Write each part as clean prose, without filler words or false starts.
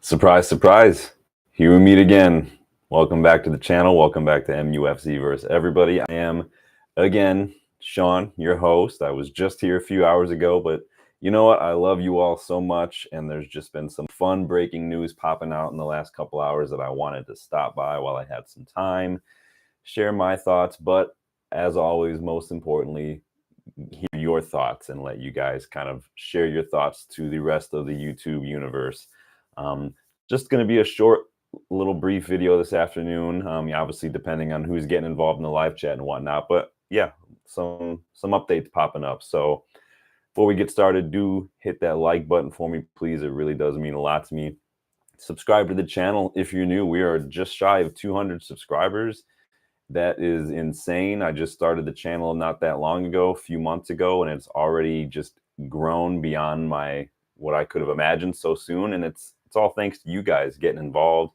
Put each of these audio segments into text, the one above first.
Surprise, surprise. Here we meet again. Welcome back to the channel. Welcome back to MUFC versus everybody. I am, again, Sean, your host. I was just here a few hours ago, but you know what? I love you all so much, and there's just been some fun breaking news popping out in the last couple hours that I wanted to stop by while I had some time, share my thoughts, but as always, most importantly, hear your thoughts and let you guys kind of share your thoughts to the rest of the YouTube universe. Um, just going to be a short, little brief video this afternoon. Obviously, depending on who's getting involved in the live chat and whatnot. But yeah, some updates popping up. So before we get started, do hit that like button for me, please. It really does mean a lot to me. Subscribe to the channel if you're new. We are just shy of 200 subscribers. That is insane. I just started the channel not that long ago, a few months ago, and it's already just grown beyond what I could have imagined so soon. And it's all thanks to you guys getting involved,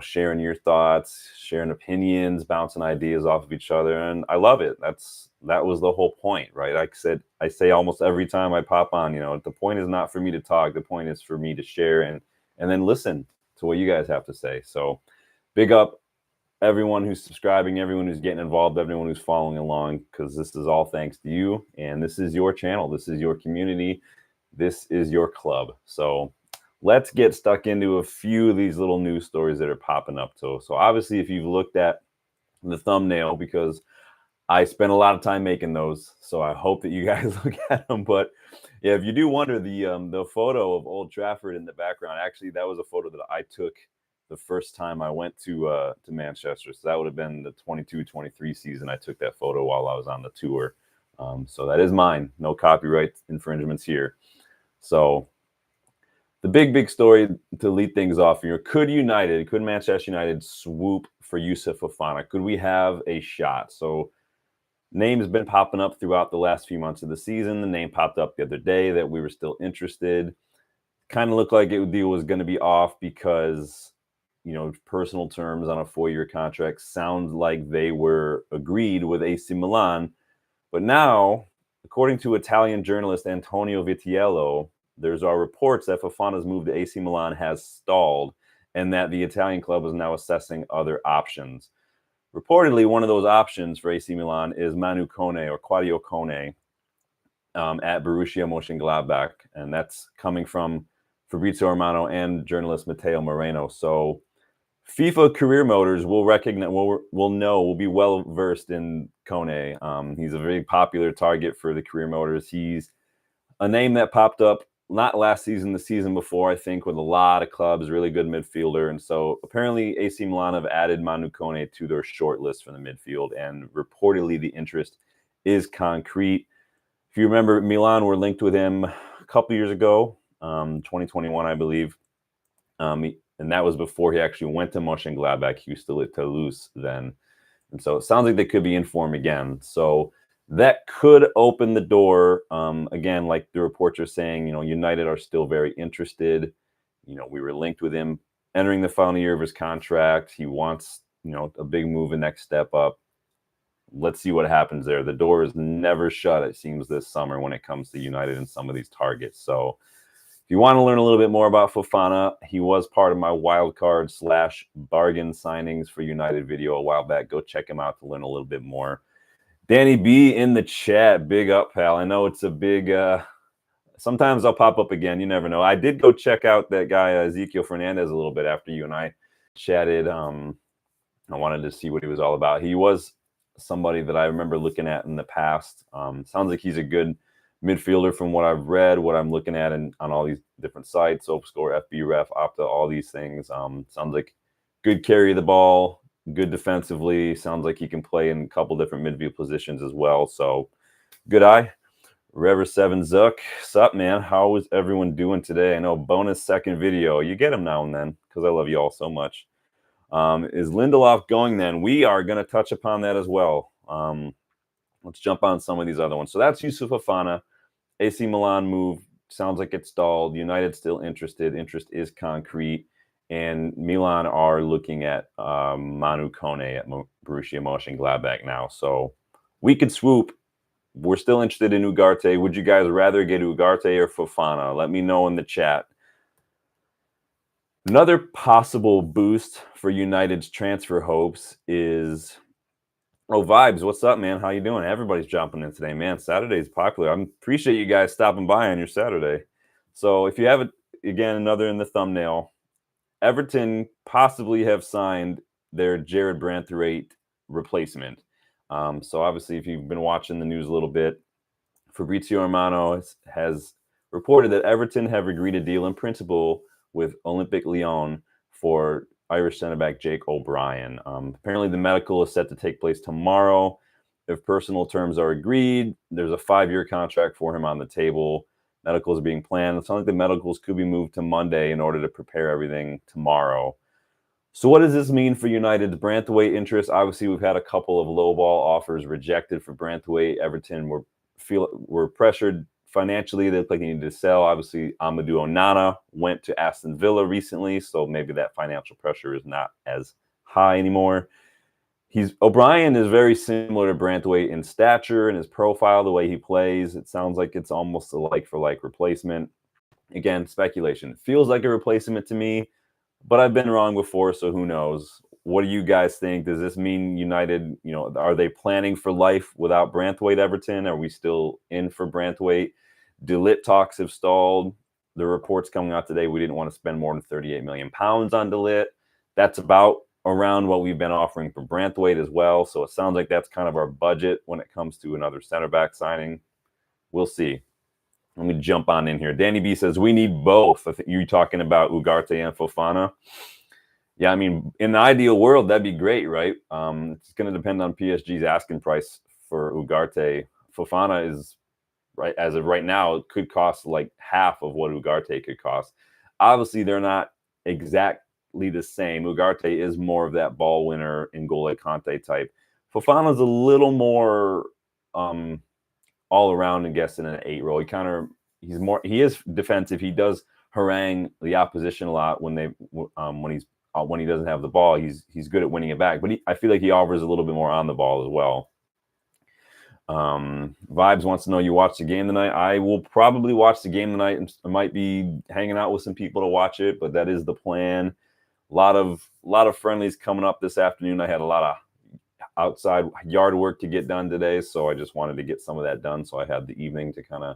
sharing your thoughts, sharing opinions, bouncing ideas off of each other. And I love it. That was the whole point, right? Like I say almost every time I pop on, the point is not for me to talk. The point is for me to share and then listen to what you guys have to say. So big up everyone who's subscribing, everyone who's getting involved, everyone who's following along, because this is all thanks to you. And this is your channel. This is your community. This is your club. So let's get stuck into a few of these little news stories that are popping up. So obviously, if you've looked at the thumbnail, because I spent a lot of time making those, so I hope that you guys look at them. But yeah, if you do wonder, the photo of Old Trafford in the background, actually, that was a photo that I took the first time I went to Manchester. So that would have been the 22-23 season. I took that photo while I was on the tour. So that is mine. No copyright infringements here. So the big story to lead things off here: could Manchester United swoop for Youssouf Fofana? Could we have a shot? So name's been popping up throughout the last few months of the season. The name popped up the other day that we were still interested. Kind of looked like the deal was going to be off because personal terms on a 4-year contract sound like they were agreed with AC Milan. But now, according to Italian journalist Antonio Vitiello, there's reports that Fofana's move to AC Milan has stalled and that the Italian club is now assessing other options. Reportedly, one of those options for AC Milan is Manu Kone or Claudio Kone at Borussia Mönchengladbach, and that's coming from Fabrizio Romano and journalist Matteo Moreno. So FIFA career motors will recognize, will be well versed in Kone. He's a very popular target for the career motors. He's a name that popped up not last season, the season before, I think, with a lot of clubs, really good midfielder. And so apparently AC Milan have added Manu Kone to their short list for the midfield, and reportedly the interest is concrete. If you remember, Milan were linked with him a couple years ago, 2021, I believe. And that was before he actually went to Mönchengladbach. He was still at Toulouse then. And so it sounds like they could be in form again. So that could open the door. Again, like the reports are saying, United are still very interested. We were linked with him entering the final year of his contract. He wants, a big move, a next step up. Let's see what happens there. The door is never shut, it seems, this summer when it comes to United and some of these targets. So if you want to learn a little bit more about Fofana, he was part of my wildcard / bargain signings for United video a while back. Go check him out to learn a little bit more. Danny B in the chat. Big up, pal. I know it's a big... sometimes I'll pop up again. You never know. I did go check out that guy, Ezekiel Fernandez, a little bit after you and I chatted. I wanted to see what he was all about. He was somebody that I remember looking at in the past. Sounds like he's a good midfielder from what I've read, what I'm looking at on all these different sites, SoapScore, FBref, Opta, all these things. Sounds like good carry of the ball, good defensively. Sounds like he can play in a couple different midfield positions as well. So good eye. Rever7 Zuck, sup, man? How is everyone doing today? I know bonus second video. You get them now and then because I love you all so much. Is Lindelof going then? We are going to touch upon that as well. Let's jump on some of these other ones. So that's Youssouf Fofana. AC Milan move. Sounds like it's stalled. United still interested. Interest is concrete. And Milan are looking at Manu Kone at Borussia Mönchengladbach now. So we could swoop. We're still interested in Ugarte. Would you guys rather get Ugarte or Fofana? Let me know in the chat. Another possible boost for United's transfer hopes is Vibes. What's up, man? How you doing? Everybody's jumping in today, man. Saturday's popular. I appreciate you guys stopping by on your Saturday. So if you have it again, another in the thumbnail, Everton possibly have signed their Jared Branthwaite replacement. So obviously, if you've been watching the news a little bit, Fabrizio Romano has reported that Everton have agreed a deal in principle with Olympique Lyon for Irish centre back Jake O'Brien. Apparently, the medical is set to take place tomorrow. If personal terms are agreed, there's a 5-year contract for him on the table. Medicals are being planned. It sounds like the medicals could be moved to Monday in order to prepare everything tomorrow. So what does this mean for United's Branthwaite interest? Obviously, we've had a couple of lowball offers rejected for Branthwaite. Everton were pressured financially. They look like they needed to sell. Obviously, Amadou Onana went to Aston Villa recently, so maybe that financial pressure is not as high anymore. O'Brien is very similar to Branthwaite in stature and his profile, the way he plays. It sounds like it's almost a like-for-like replacement. Again, speculation. Feels like a replacement to me, but I've been wrong before, so who knows? What do you guys think? Does this mean United, are they planning for life without Branthwaite Everton? Are we still in for Branthwaite? De Ligt talks have stalled. The reports coming out today, we didn't want to spend more than £38 million on De Ligt. That's about around what we've been offering for Branthwaite as well. So it sounds like that's kind of our budget when it comes to another center back signing. We'll see. Let me jump on in here. Danny B says, we need both. I think you're talking about Ugarte and Fofana. Yeah, I mean, in the ideal world, that'd be great, right? It's going to depend on PSG's asking price for Ugarte. Fofana is, right as of right now, it could cost like half of what Ugarte could cost. Obviously, they're not exactly the same. Ugarte is more of that ball winner, N'Golo Kante type. Fofana's a little more all around, I guess, in an 8 role. He is defensive. He does harangue the opposition a lot when he doesn't have the ball. He's good at winning it back, but I feel like he offers a little bit more on the ball as well. Vibes wants to know, you watched the game tonight? I will probably watch the game tonight. I might be hanging out with some people to watch it, but that is the plan. A lot of friendlies coming up this afternoon. I had a lot of outside yard work to get done today, so I just wanted to get some of that done, so I had the evening to kind of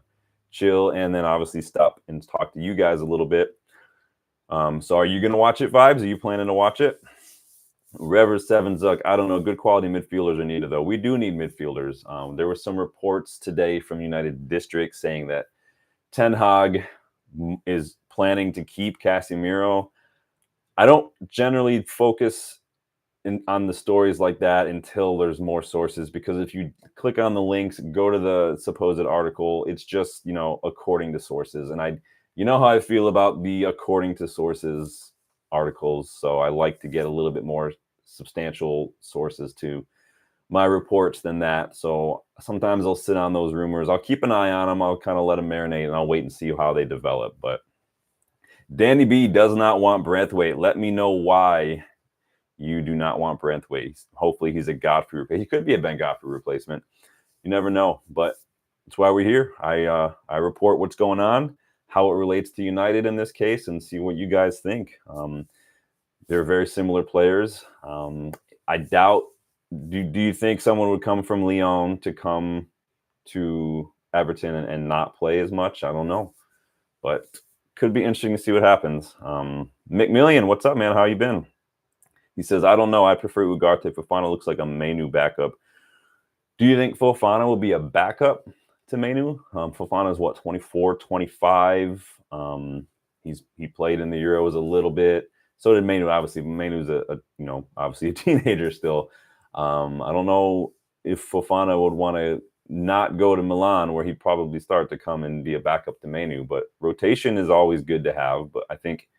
chill and then obviously stop and talk to you guys a little bit. So are you going to watch it, Vibes? Are you planning to watch it? Rever7 Zuck, I don't know. Good quality midfielders are needed, though. We do need midfielders. There were some reports today from United District saying that Ten Hag is planning to keep Casemiro. I don't generally focus on the stories like that until there's more sources, because if you click on the links, go to the supposed article, it's just, according to sources. And you know how I feel about the according to sources articles. So I like to get a little bit more substantial sources to my reports than that. So sometimes I'll sit on those rumors. I'll keep an eye on them. I'll kind of let them marinate and I'll wait and see how they develop. But Danny B does not want Branthwaite. Let me know why you do not want Branthwaite. Hopefully he's a Godfrey replacement. He could be a Ben Godfrey replacement. You never know, but that's why we're here. I report what's going on, how it relates to United in this case, and see what you guys think. They're very similar players. I doubt. Do you think someone would come from Lyon to come to Everton and not play as much? I don't know, but could be interesting to see what happens. McMillian, what's up, man? How you been? He says, I don't know. I prefer Ugarte. Fofana looks like a Mainu backup. Do you think Fofana will be a backup to Mainu? Fofana is, 24, 25. He played in the Euros a little bit. So did Mainu, obviously. Mainu's obviously a teenager still. I don't know if Fofana would want to not go to Milan, where he'd probably start, to come and be a backup to Mainu. But rotation is always good to have. But I think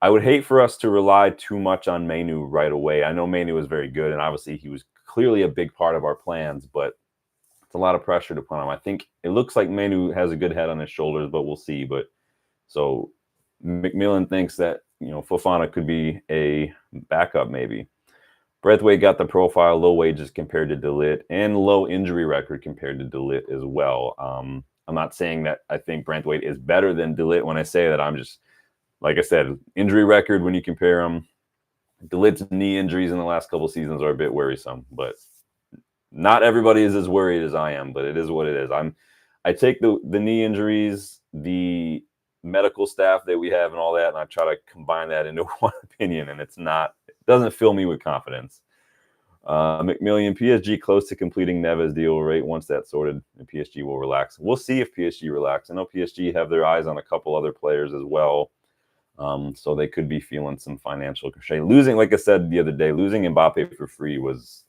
I would hate for us to rely too much on Mainu right away. I know Mainu was very good, and obviously he was clearly a big part of our plans, but it's a lot of pressure to put on him. I think it looks like Mainu has a good head on his shoulders, but we'll see. But so McMillan thinks that, Fofana could be a backup maybe. Branthwaite got the profile, low wages compared to De Ligt, and low injury record compared to De Ligt as well. I'm not saying that I think Branthwaite is better than De Ligt when I say that. I'm just like I said, injury record when you compare them, DeLitte's knee injuries in the last couple seasons are a bit worrisome, but not everybody is as worried as I am, but it is what it is. I take the knee injuries, the medical staff that we have and all that, and I try to combine that into one opinion, and it doesn't fill me with confidence. McMillian, PSG close to completing Neves deal, right? Once that's sorted, and PSG will relax. We'll see if PSG relax. I know PSG have their eyes on a couple other players as well. So they could be feeling some financial cachet. Losing, like I said the other day, losing Mbappe for free was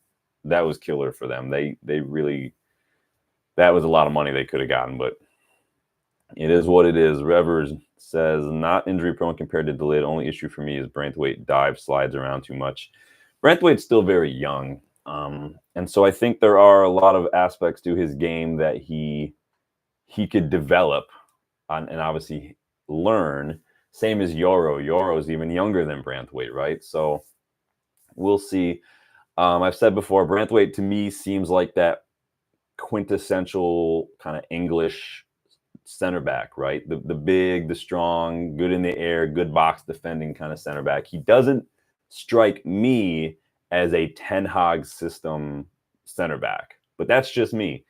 killer for them. They really, that was a lot of money they could have gotten, but it is what it is. Revers says, not injury prone compared to DeLitte. Only issue for me is Branthwaite slides around too much. Branthwaite's still very young. And so I think there are a lot of aspects to his game that he could develop and obviously learn. Same as Yoro. Yoro's even younger than Branthwaite, right? So we'll see. I've said before, Branthwaite to me seems like that quintessential kind of English center back, right? The big, the strong, good in the air, good box defending kind of center back. He doesn't strike me as a Ten Hag system center back, but that's just me.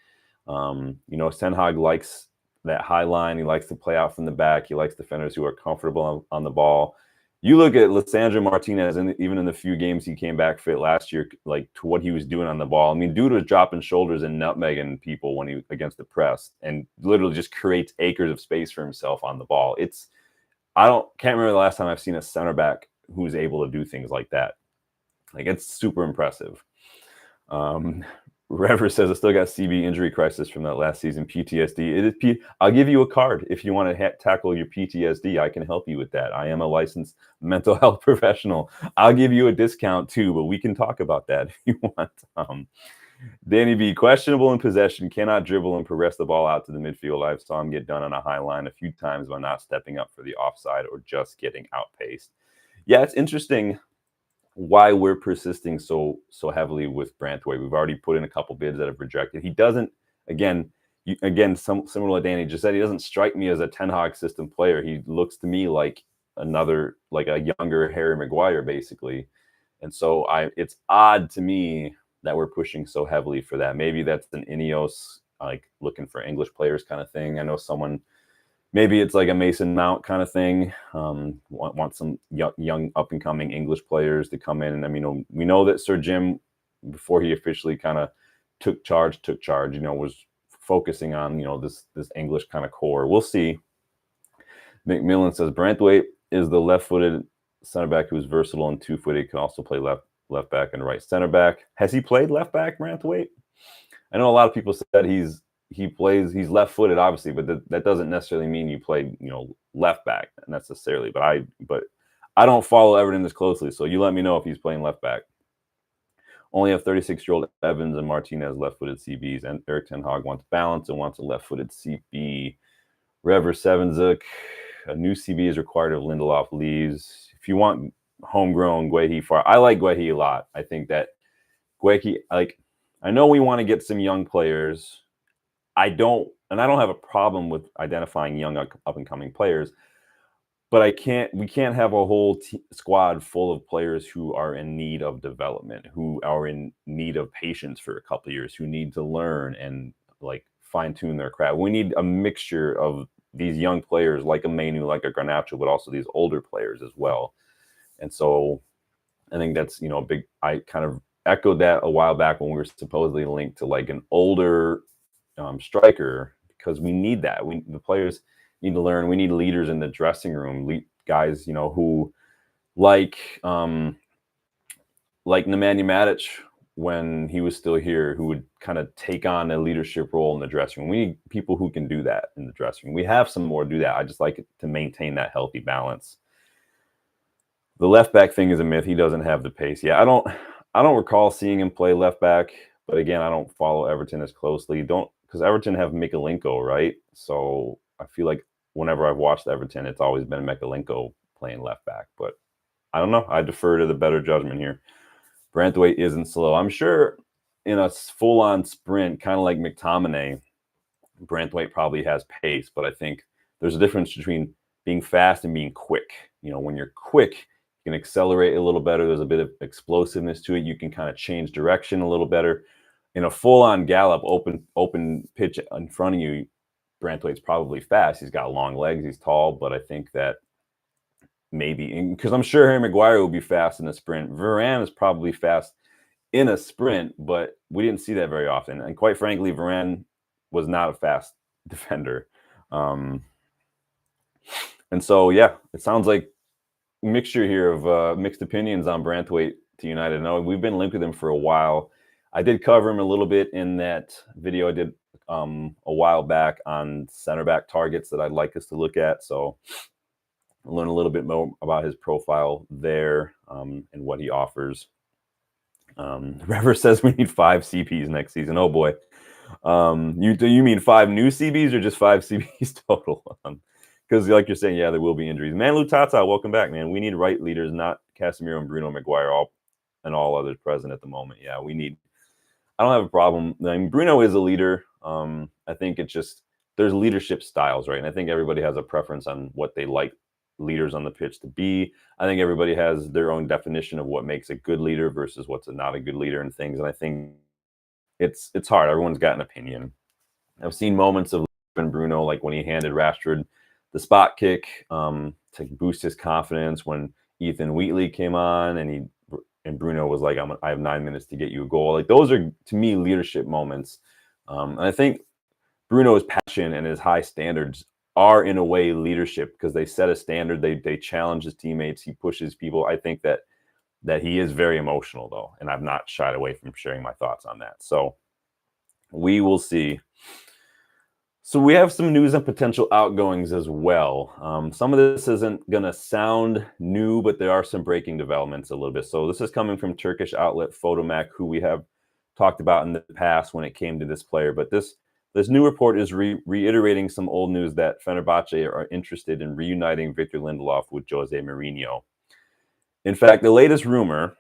Ten Hag likes that high line. He likes to play out from the back. He likes defenders who are comfortable on the ball. You look at Lisandro Martinez, and even in the few games he came back fit last year, like to what he was doing on the ball. I mean, dude was dropping shoulders and nutmegging people when he against the press, and literally just creates acres of space for himself on the ball. Can't remember the last time I've seen a center back who's able to do things like that. Like, it's super impressive. Rever says, I still got CB injury crisis from that last season, PTSD. I'll give you a card if you want to tackle your PTSD. I can help you with that. I am a licensed mental health professional. I'll give you a discount too, but we can talk about that if you want. Danny B, questionable in possession, cannot dribble and progress the ball out to the midfield. I saw him get done on a high line a few times by not stepping up for the offside or just getting outpaced. Yeah, it's interesting why we're persisting so heavily with Branthwaite. We've already put in a couple bids that have rejected. He doesn't, similar to Danny just said, he doesn't strike me as a Ten Hag system player. He looks to me like a younger Harry Maguire, basically. And so it's odd to me that we're pushing so heavily for that. Maybe that's an Ineos, like looking for English players kind of thing. I know maybe it's like a Mason Mount kind of thing. Want some young up-and-coming English players to come in. And I mean, we know that Sir Jim, before he officially kind of took charge, was focusing on, this English kind of core. We'll see. McMillan says, Branthwaite is the left-footed center back who's versatile and two-footed, can also play left back and right center back. Has he played left back, Branthwaite? I know a lot of people said he's left-footed, obviously, but that doesn't necessarily mean you play, left back necessarily. But I don't follow Everton as closely, so you let me know if he's playing left back. Only have 36-year-old Evans and Martinez left-footed CBs, and Erik ten Hag wants balance and wants a left-footed CB. Rever Sevenzuk, a new CB is required if Lindelof leaves. If you want homegrown Guehi I like Guehi a lot. I think that Guehi, I know we want to get some young players. I don't have a problem with identifying young up-and-coming players, but we can't have a whole squad full of players who are in need of development, who are in need of patience for a couple of years, who need to learn and fine-tune their craft. We need a mixture of these young players like a Mainu, like a Garnacho, but also these older players as well. And so I think that's, big. I kind of echoed that a while back when we were supposedly linked to an older striker, because we need that. The players need to learn. We need leaders in the dressing room, guys, who like Nemanja Matic when he was still here, who would kind of take on a leadership role in the dressing room. We need people who can do that in the dressing room. We have some more to do that. I just like it to maintain that healthy balance. The left back thing is a myth. He doesn't have the pace. Yeah, I don't recall seeing him play left back, but again, I don't follow Everton as closely. Because Everton have Mikalenko, right? So I feel like whenever I've watched Everton, it's always been Mikalenko playing left back. But I don't know. I defer to the better judgment here. Branthwaite isn't slow. I'm sure in a full-on sprint, kind of like McTominay, Branthwaite probably has pace. But I think there's a difference between being fast and being quick. When you're quick, you can accelerate a little better. There's a bit of explosiveness to it. You can kind of change direction a little better. In a full-on gallop, open pitch in front of you, Branthwaite's probably fast. He's got long legs. He's tall, but I think that maybe because I'm sure Harry Maguire will be fast in a sprint. Varane is probably fast in a sprint, but we didn't see that very often. And quite frankly, Varane was not a fast defender. And so, yeah, it sounds like a mixture here of mixed opinions on Branthwaite to United. I know we've been linked with him for a while. I did cover him a little bit in that video I did a while back on center back targets that I'd like us to look at. So I'll learn a little bit more about his profile there and what he offers. Rever says we need 5 CPs next season. Oh boy. Do you mean 5 new CBs or just 5 CBs total? Because like you're saying, yeah, there will be injuries. Manlu Tata, welcome back, man. We need right leaders, not Casemiro and Bruno Maguire, and all others present at the moment. Yeah, we need. I don't have a problem. I mean, Bruno is a leader. I think it's just there's leadership styles, right? And I think everybody has a preference on what they like leaders on the pitch to be. I think everybody has their own definition of what makes a good leader versus what's not a good leader and things. And I think it's hard. Everyone's got an opinion. I've seen moments of Bruno, like when he handed Rashford the spot kick to boost his confidence when Ethan Wheatley came on and Bruno was like, I have 9 minutes to get you a goal. Like those are, to me, leadership moments. And I think Bruno's passion and his high standards are in a way leadership because they set a standard. They challenge his teammates. He pushes people. I think that he is very emotional though. And I've not shied away from sharing my thoughts on that. So we will see. So we have some news on potential outgoings as well. Some of this isn't going to sound new, but there are some breaking developments a little bit. So this is coming from Turkish outlet Photomac, who we have talked about in the past when it came to this player. But this new report is reiterating some old news that Fenerbahce are interested in reuniting Victor Lindelof with Jose Mourinho. In fact, the latest rumor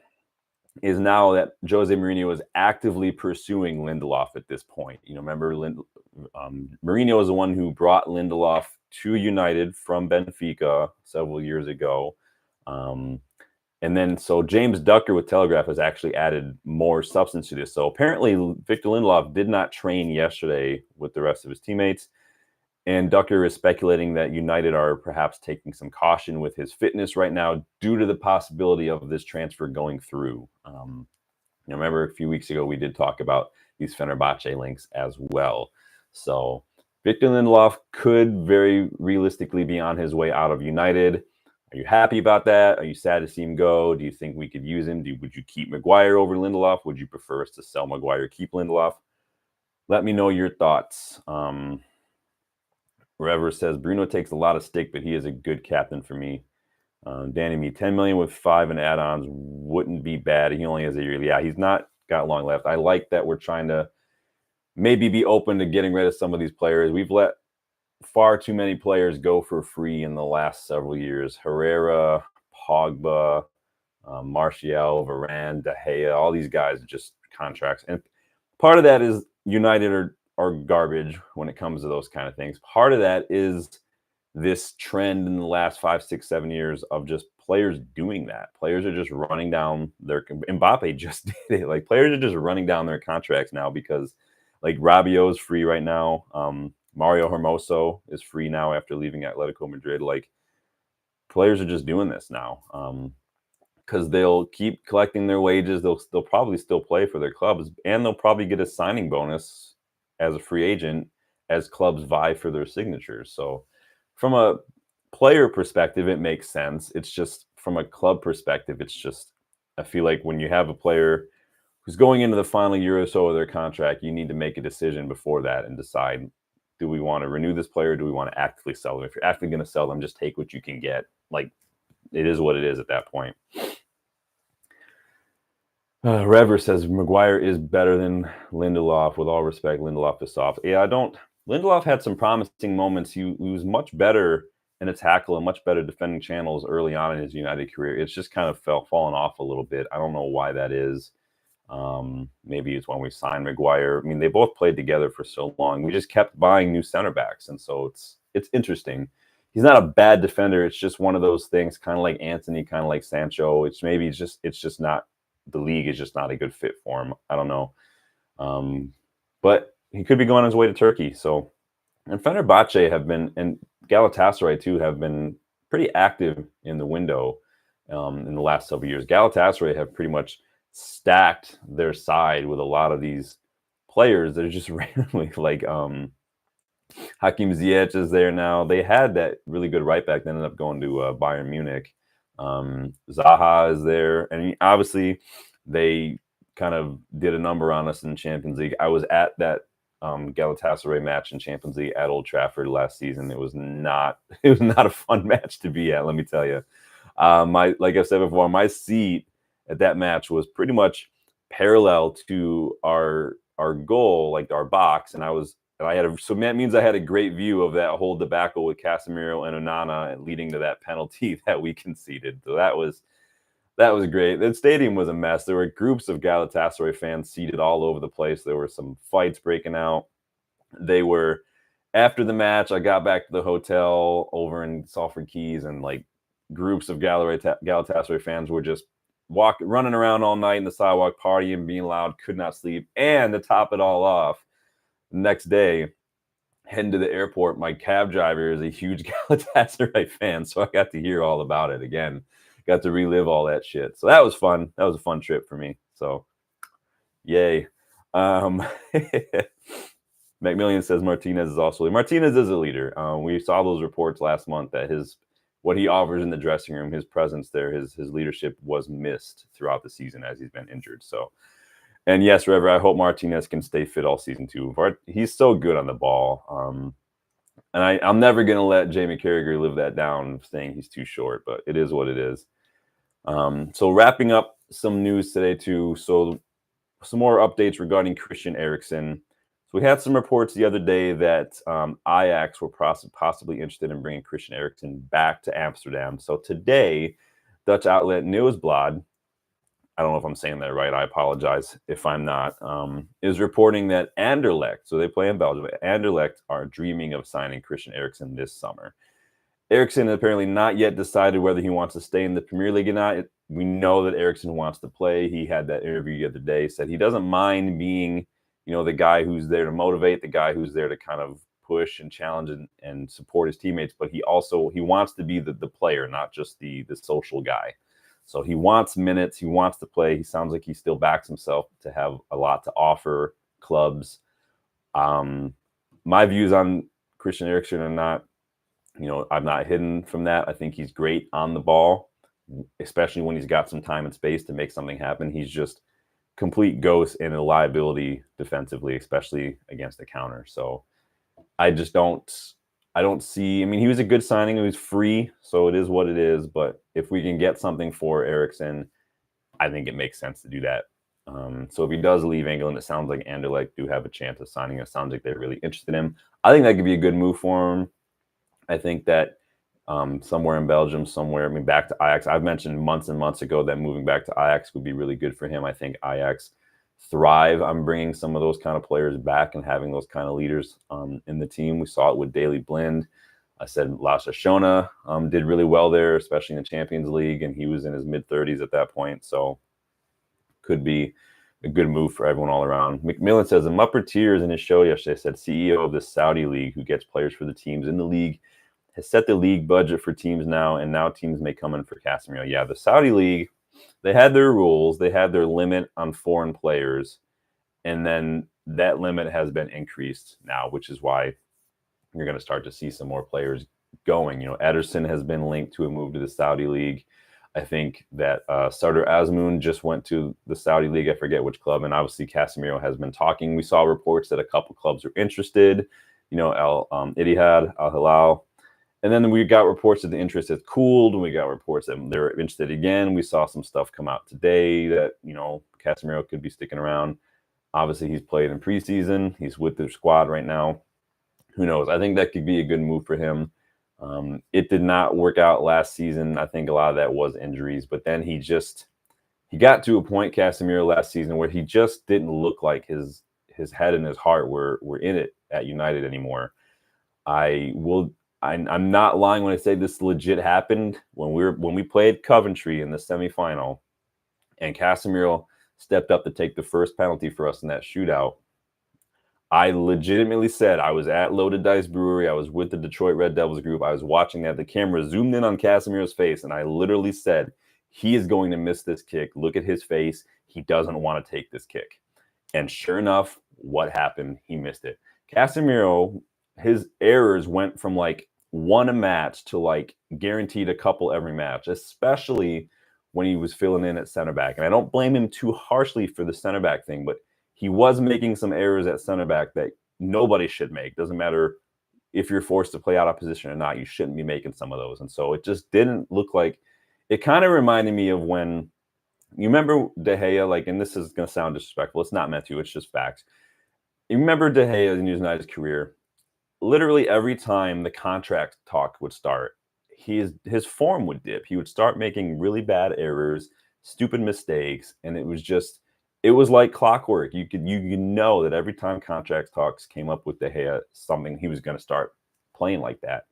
is now that Jose Mourinho is actively pursuing Lindelof at this point. Remember, Mourinho is the one who brought Lindelof to United from Benfica several years ago. And then, so James Ducker with Telegraph has actually added more substance to this. So apparently Victor Lindelof did not train yesterday with the rest of his teammates. And Ducker is speculating that United are perhaps taking some caution with his fitness right now due to the possibility of this transfer going through. Remember a few weeks ago, we did talk about these Fenerbahce links as well. So Victor Lindelof could very realistically be on his way out of United. Are you happy about that? Are you sad to see him go? Do you think we could use him? Would you keep Maguire over Lindelof? Would you prefer us to sell Maguire, keep Lindelof? Let me know your thoughts. Rever says Bruno takes a lot of stick, but he is a good captain for me. Danny me 10 million with 5 and add-ons wouldn't be bad. He only has a year. Yeah, he's not got long left. I like that we're trying to maybe be open to getting rid of some of these players. We've let far too many players go for free in the last several years. Herrera, Pogba, Martial, Varane, De Gea, all these guys are just contracts. And part of that is United are garbage when it comes to those kind of things. Part of that is this trend in the last 5, 6, 7 years of just players doing that. Players are just running down their Mbappe just did it. Like players are just running down their contracts now because like Rabiot's free right now. Mario Hermoso is free now after leaving Atletico Madrid. Like players are just doing this now because they'll keep collecting their wages. They'll probably still play for their clubs, and they'll probably get a signing bonus as a free agent as clubs vie for their signatures. So from a player perspective, it makes sense. It's just from a club perspective, it's just, I feel like when you have a player who's going into the final year or so of their contract, you need to make a decision before that and decide, do we want to renew this player? Or do we want to actively sell them? If you're actively going to sell them, just take what you can get. Like, it is what it is at that point. Rever says Maguire is better than Lindelof. With all respect, Lindelof is soft. Yeah, Lindelof had some promising moments. He was much better in a tackle and much better defending channels early on in his United career. It's just kind of fallen off a little bit. I don't know why that is. Maybe it's when we signed Maguire. I mean, they both played together for so long. We just kept buying new center backs, and so it's interesting. he's not a bad defender. It's just one of those things, kind of like Anthony, kind of like Sancho. It's just not, the league is just not a good fit for him. I don't know. But he could be going on his way to Turkey. So, and Fenerbahce have been, and Galatasaray too, have been pretty active in the window in the last several years. Galatasaray have pretty much stacked their side with a lot of these players that are just randomly like Hakim Ziyech is there now. They had that really good right back that ended up going to Bayern Munich. Zaha is there. And obviously, they kind of did a number on us in Champions League. I was at that Galatasaray match in Champions League at Old Trafford last season. It was not a fun match to be at, let me tell you. Like I said before, my seat at that match was pretty much parallel to our goal, like our box, and so that means I had a great view of that whole debacle with Casemiro and Onana leading to that penalty that we conceded. So that was great. The stadium was a mess. There were groups of Galatasaray fans seated all over the place. There were some fights breaking out. After the match, I got back to the hotel over in Salford Keys, and like groups of Galatasaray fans were just running around all night in the sidewalk, partying, being loud, could not sleep. And to top it all off, next day, heading to the airport, my cab driver is a huge Galatasaray fan, so I got to hear all about it again. Got to relive all that shit. So that was fun. That was a fun trip for me. So, yay. Macmillan says Martinez is also a leader. We saw those reports last month that what he offers in the dressing room, his presence there, his leadership was missed throughout the season as he's been injured. So. And yes, Rever, I hope Martinez can stay fit all season too. He's so good on the ball. And I'm never going to let Jamie Carragher live that down, saying he's too short, but it is what it is. So wrapping up some news today too. So some more updates regarding Christian Eriksen. So we had some reports the other day that Ajax were possibly interested in bringing Christian Eriksen back to Amsterdam. So today, Dutch outlet Nieuwsblad, I don't know if I'm saying that right, I apologize if I'm not, is reporting that Anderlecht, so they play in Belgium, Anderlecht are dreaming of signing Christian Eriksen this summer. Eriksen apparently not yet decided whether he wants to stay in the Premier League or not. We know that Eriksen wants to play. He had that interview the other day, said he doesn't mind being, the guy who's there to motivate, the guy who's there to kind of push and challenge and support his teammates, but he wants to be the player, not just the social guy. So he wants minutes. He wants to play. He sounds like he still backs himself to have a lot to offer clubs. My views on Christian Eriksen are not, I'm not hidden from that. I think he's great on the ball, especially when he's got some time and space to make something happen. He's just complete ghost and a liability defensively, especially against the counter. So I don't see. I mean, he was a good signing. He was free, so it is what it is. But if we can get something for Eriksen, I think it makes sense to do that. So if he does leave England, it sounds like Anderlecht do have a chance of signing him. It sounds like they're really interested in him. I think that could be a good move for him. I think that somewhere in Belgium, back to Ajax. I've mentioned months and months ago that moving back to Ajax would be really good for him. I think Ajax thrive on bringing some of those kind of players back and having those kind of leaders in the team. We saw it with Daley Blind. I said Lasha Shona did really well there, especially in the Champions League, and he was in his mid-30s at that point. So could be a good move for everyone all around. McMillan says, in upper tiers in his show yesterday, said CEO of the Saudi League, who gets players for the teams in the league, has set the league budget for teams now, and now teams may come in for Casemiro. Yeah, the Saudi League, they had their rules. They had their limit on foreign players, and then that limit has been increased now, which is why you're going to start to see some more players going. Ederson has been linked to a move to the Saudi League. I think that Sardar Azmoun just went to the Saudi League. I forget which club, and obviously Casemiro has been talking. We saw reports that a couple clubs are interested. Al Ittihad, Al Hilal. And then we got reports that the interest has cooled, and we got reports that they're interested again. We saw some stuff come out today that, Casemiro could be sticking around. Obviously, he's played in preseason. He's with their squad right now. Who knows? I think that could be a good move for him. It did not work out last season. I think a lot of that was injuries. But then he got to a point, Casemiro, last season where he just didn't look like his head and his heart were in it at United anymore. I will I'm not lying when I say this legit happened when we played Coventry in the semifinal, and Casemiro stepped up to take the first penalty for us in that shootout. I legitimately said, I was at Loaded Dice Brewery. I was with the Detroit Red Devils group. I was watching that. The camera zoomed in on Casemiro's face, and I literally said, he is going to miss this kick. Look at his face. He doesn't want to take this kick. And sure enough, what happened? He missed it. Casemiro, his errors went from like one a match to like guaranteed a couple every match, especially when he was filling in at center back. And I don't blame him too harshly for the center back thing, but he was making some errors at center back that nobody should make. Doesn't matter if you're forced to play out of position or not, you shouldn't be making some of those. And so it just didn't look like it. Kind of reminded me of when you remember De Gea, like, and this is going to sound disrespectful. It's not meant to, it's just facts. You remember De Gea in United's career, literally every time the contract talk would start, his form would dip. He would start making really bad errors, stupid mistakes, and it was like clockwork. You could know that every time contract talks came up with De Gea, something he was going to start playing like that.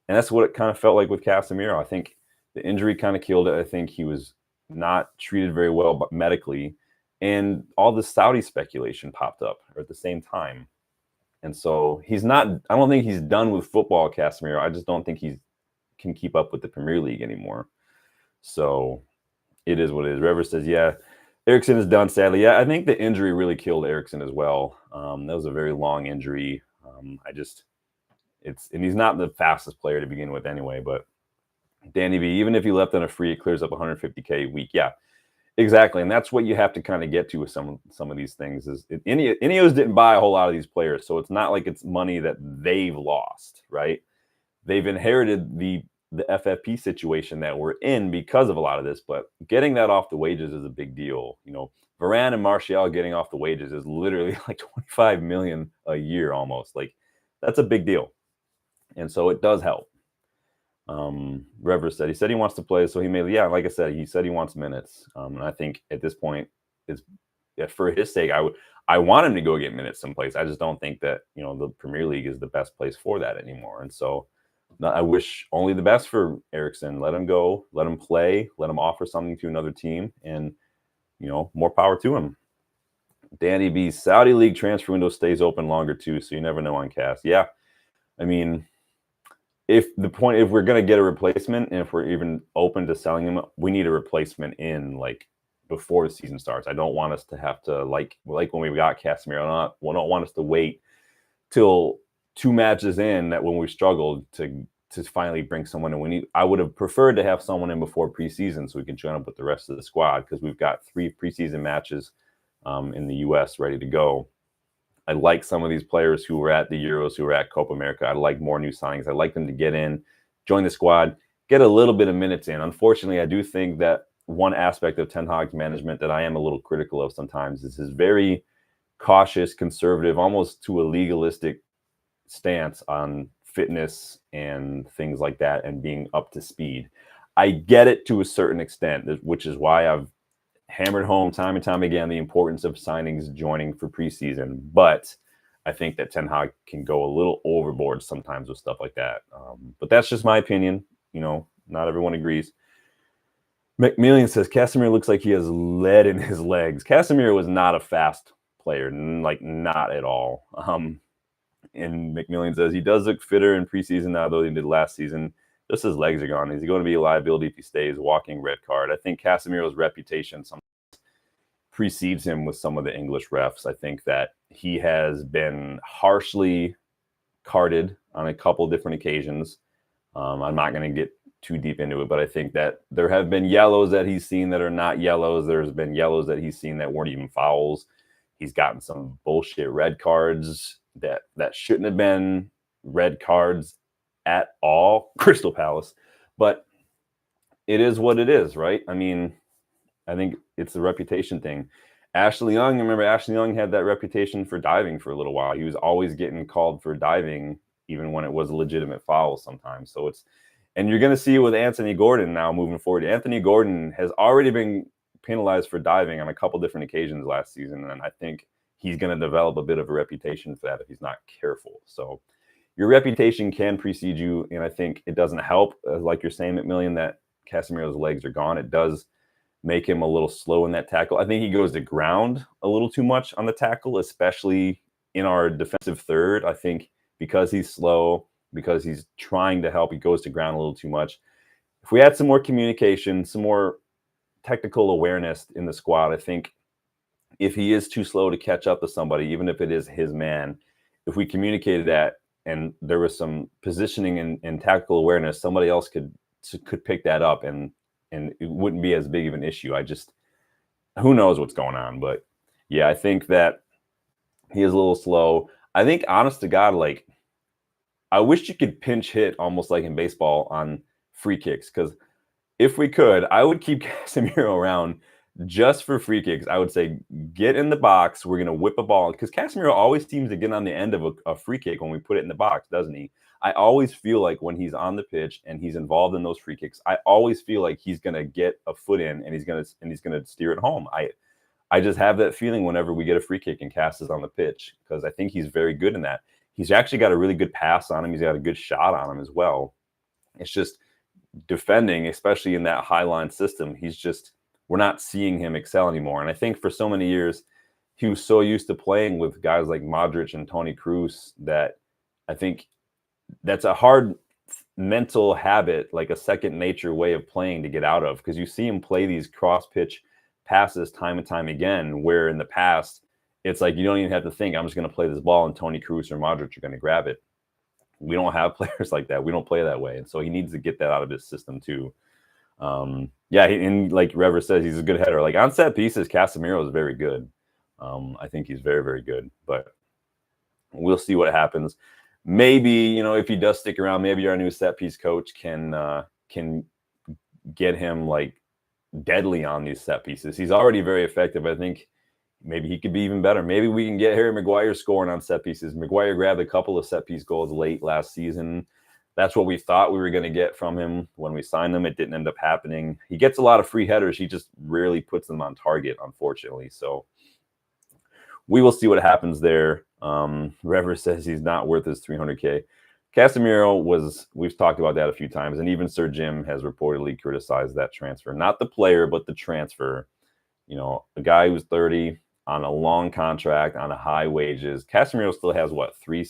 And that's what it kind of felt like with Casemiro. I think the injury kind of killed it. I think he was not treated very well but medically, and all the Saudi speculation popped up at the same time. And so I don't think he's done with football, Casemiro. I just don't think he can keep up with the Premier League anymore. So it is what it is. Rever says, yeah, Eriksen is done, sadly. Yeah, I think the injury really killed Eriksen as well. That was a very long injury. And he's not the fastest player to begin with anyway, but Danny B, even if he left on a free, it clears up 150K a week. Yeah, exactly. And that's what you have to kind of get to with some of these things is Ineos didn't buy a whole lot of these players. So it's not like it's money that they've lost, right? They've inherited the FFP situation that we're in because of a lot of this, but getting that off the wages is a big deal. You know, Varane and Martial getting off the wages is literally like 25 million a year almost. Like, that's a big deal. And so it does help. Rever said he wants to play, so he may, yeah, like I said, he said he wants minutes. And I think at this point, for his sake, I want him to go get minutes someplace. I just don't think that, you know, the Premier League is the best place for that anymore. And so I wish only the best for Eriksen. Let him go, let him play, let him offer something to another team, and, you know, more power to him. Danny B, Saudi League transfer window stays open longer too, so you never know on cast. Yeah, I mean, if we're going to get a replacement, and if we're even open to selling him, we need a replacement in like before the season starts. I don't want us to have to like when we got Casemiro. I don't want us to wait till 2 matches in that when we struggled to finally bring someone in. I would have preferred to have someone in before preseason so we can join up with the rest of the squad, because we've got 3 preseason matches in the U.S. ready to go. I like some of these players who were at the Euros, who were at Copa America. I like more new signings. I like them to get in, join the squad, get a little bit of minutes in. Unfortunately, I do think that one aspect of Ten Hag's management that I am a little critical of sometimes is his very cautious, conservative, almost to a legalistic stance on fitness and things like that and being up to speed. I get it to a certain extent, which is why I've hammered home time and time again the importance of signings joining for preseason. But I think that Ten Hag can go a little overboard sometimes with stuff like that. But that's just my opinion. You know, not everyone agrees. McMillian says Casemiro looks like he has lead in his legs. Casemiro was not a fast player, like not at all. And McMillian says he does look fitter in preseason now than he did last season. Just his legs are gone. Is he going to be a liability if he stays? Walking red card. I think Casemiro's reputation sometimes precedes him with some of the English refs. I think that he has been harshly carded on a couple different occasions. I'm not going to get too deep into it, but I think that there have been yellows that he's seen that are not yellows. There's been yellows that he's seen that weren't even fouls. He's gotten some bullshit red cards that shouldn't have been red cards at all. Crystal Palace. But it is what it is, right? I mean, I think it's a reputation thing. Ashley Young, remember Ashley Young had that reputation for diving for a little while. He was always getting called for diving, even when it was a legitimate foul sometimes. So and you're going to see it with Anthony Gordon now moving forward. Anthony Gordon has already been penalized for diving on a couple different occasions last season, and I think he's going to develop a bit of a reputation for that if he's not careful. So your reputation can precede you, and I think it doesn't help, like you're saying, McMillian, that Casemiro's legs are gone. It does make him a little slow in that tackle. I think he goes to ground a little too much on the tackle, especially in our defensive third. I think because he's slow, because he's trying to help, he goes to ground a little too much. If we had some more communication, some more technical awareness in the squad, I think if he is too slow to catch up to somebody, even if it is his man, if we communicated that and there was some positioning and tactical awareness, somebody else could pick that up and it wouldn't be as big of an issue. Who knows what's going on, but yeah, I think that he is a little slow. I think, honest to God, like, I wish you could pinch hit almost like in baseball on free kicks, because if we could, I would keep Casemiro around just for free kicks. I would say, get in the box. We're going to whip a ball, because Casemiro always seems to get on the end of a free kick when we put it in the box, doesn't he? I always feel like when he's on the pitch and he's involved in those free kicks, I always feel like he's going to get a foot in and he's going to steer it home. I just have that feeling whenever we get a free kick and Cass is on the pitch, because I think he's very good in that. He's actually got a really good pass on him. He's got a good shot on him as well. It's just defending, especially in that high line system, we're not seeing him excel anymore. And I think for so many years, he was so used to playing with guys like Modric and Toni Kroos that I think that's a hard mental habit, like a second nature way of playing to get out of, because you see him play these cross pitch passes time and time again, where in the past it's like you don't even have to think, I'm just going to play this ball and Toni Kroos or Modric are going to grab it. We don't have players like that. We don't play that way. And so he needs to get that out of his system too. And like Rever says, he's a good header. Like on set pieces, Casemiro is very good. I think he's very, very good, but we'll see what happens. Maybe, if he does stick around, maybe our new set piece coach can get him like deadly on these set pieces. He's already very effective. I think maybe he could be even better. Maybe we can get Harry Maguire scoring on set pieces. Maguire grabbed a couple of set piece goals late last season. That's what we thought we were going to get from him when we signed him. It didn't end up happening. He gets a lot of free headers. He just rarely puts them on target, unfortunately. So we will see what happens there. Rever says he's not worth his 300K. Casemiro we've talked about that a few times, and even Sir Jim has reportedly criticized that transfer. Not the player, but the transfer. A guy who's 30 on a long contract, on a high wages. Casemiro still has, what, three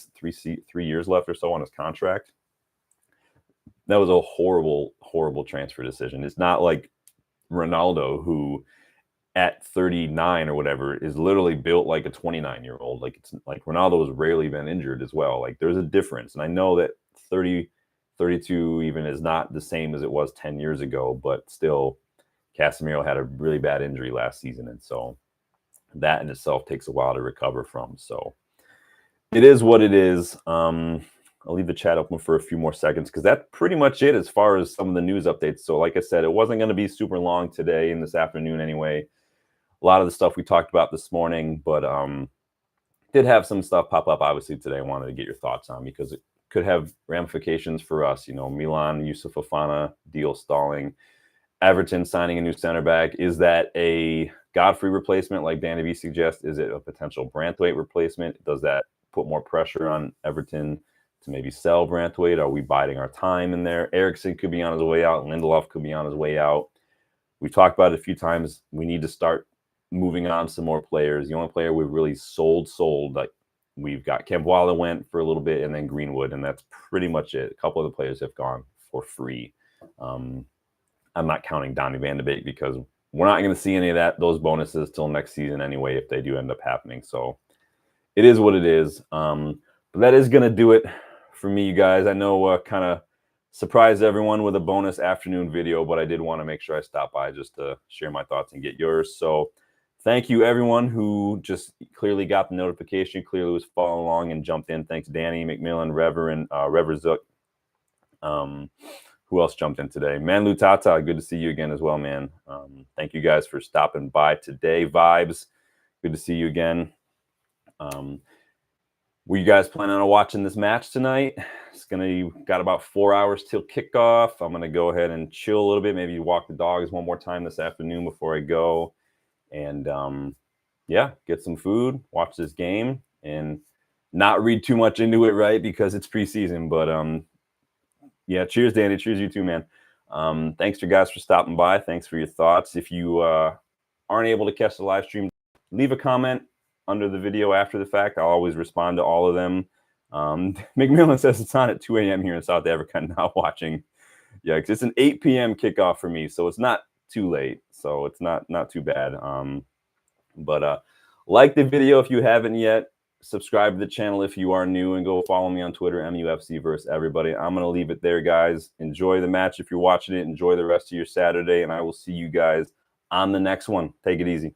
years left or so on his contract? That was a horrible, horrible transfer decision. It's not like Ronaldo, who at 39 or whatever is literally built like a 29-year-old. Like, it's like Ronaldo has rarely been injured as well. Like, there's a difference. And I know that 30, 32 even is not the same as it was 10 years ago, but still, Casemiro had a really bad injury last season. And so that in itself takes a while to recover from. So it is what it is. I'll leave the chat open for a few more seconds, because that's pretty much it as far as some of the news updates. So like I said, it wasn't going to be super long today and this afternoon anyway. A lot of the stuff we talked about this morning, but did have some stuff pop up obviously today I wanted to get your thoughts on, because it could have ramifications for us. Milan, Youssouf Fofana deal stalling, Everton signing a new center back. Is that a Godfrey replacement like Danny B suggests? Is it a potential Branthwaite replacement? Does that put more pressure on Everton to maybe sell Branthwaite? Are we biding our time in there? Eriksson could be on his way out. Lindelof could be on his way out. We've talked about it a few times. We need to start moving on some more players. The only player we've really sold, like we've got Kambwala went for a little bit, and then Greenwood, and that's pretty much it. A couple of the players have gone for free. I'm not counting Donny van de Beek, because we're not going to see any of those bonuses till next season anyway, if they do end up happening. So it is what it is. But that is going to do it for me, you guys. I know kind of surprised everyone with a bonus afternoon video, but I did want to make sure I stopped by just to share my thoughts and get yours. So thank you, everyone who just clearly got the notification, clearly was following along and jumped in. Thanks, Danny, McMillan, Rever, and Rever Zook. Who else jumped in today? Manlu Tata, good to see you again as well, man. Thank you guys for stopping by today. Vibes, good to see you again. Were you guys planning on watching this match tonight? Got about 4 hours till kickoff. I'm gonna go ahead and chill a little bit, maybe walk the dogs one more time this afternoon before I go, and get some food, watch this game, and not read too much into it, right? Because it's preseason. But yeah, cheers, Danny. Cheers, you too, man. Thanks to you guys for stopping by. Thanks for your thoughts. If you aren't able to catch the live stream, leave a comment under the video after the fact. I'll always respond to all of them. McMillan says it's on at 2 a.m. here in South Africa, not watching. Yeah, because it's an 8 p.m. kickoff for me, so it's not too late. So it's not too bad. But like the video if you haven't yet. Subscribe to the channel if you are new, and go follow me on Twitter, MUFC versus everybody. I'm going to leave it there, guys. Enjoy the match if you're watching it. Enjoy the rest of your Saturday, and I will see you guys on the next one. Take it easy.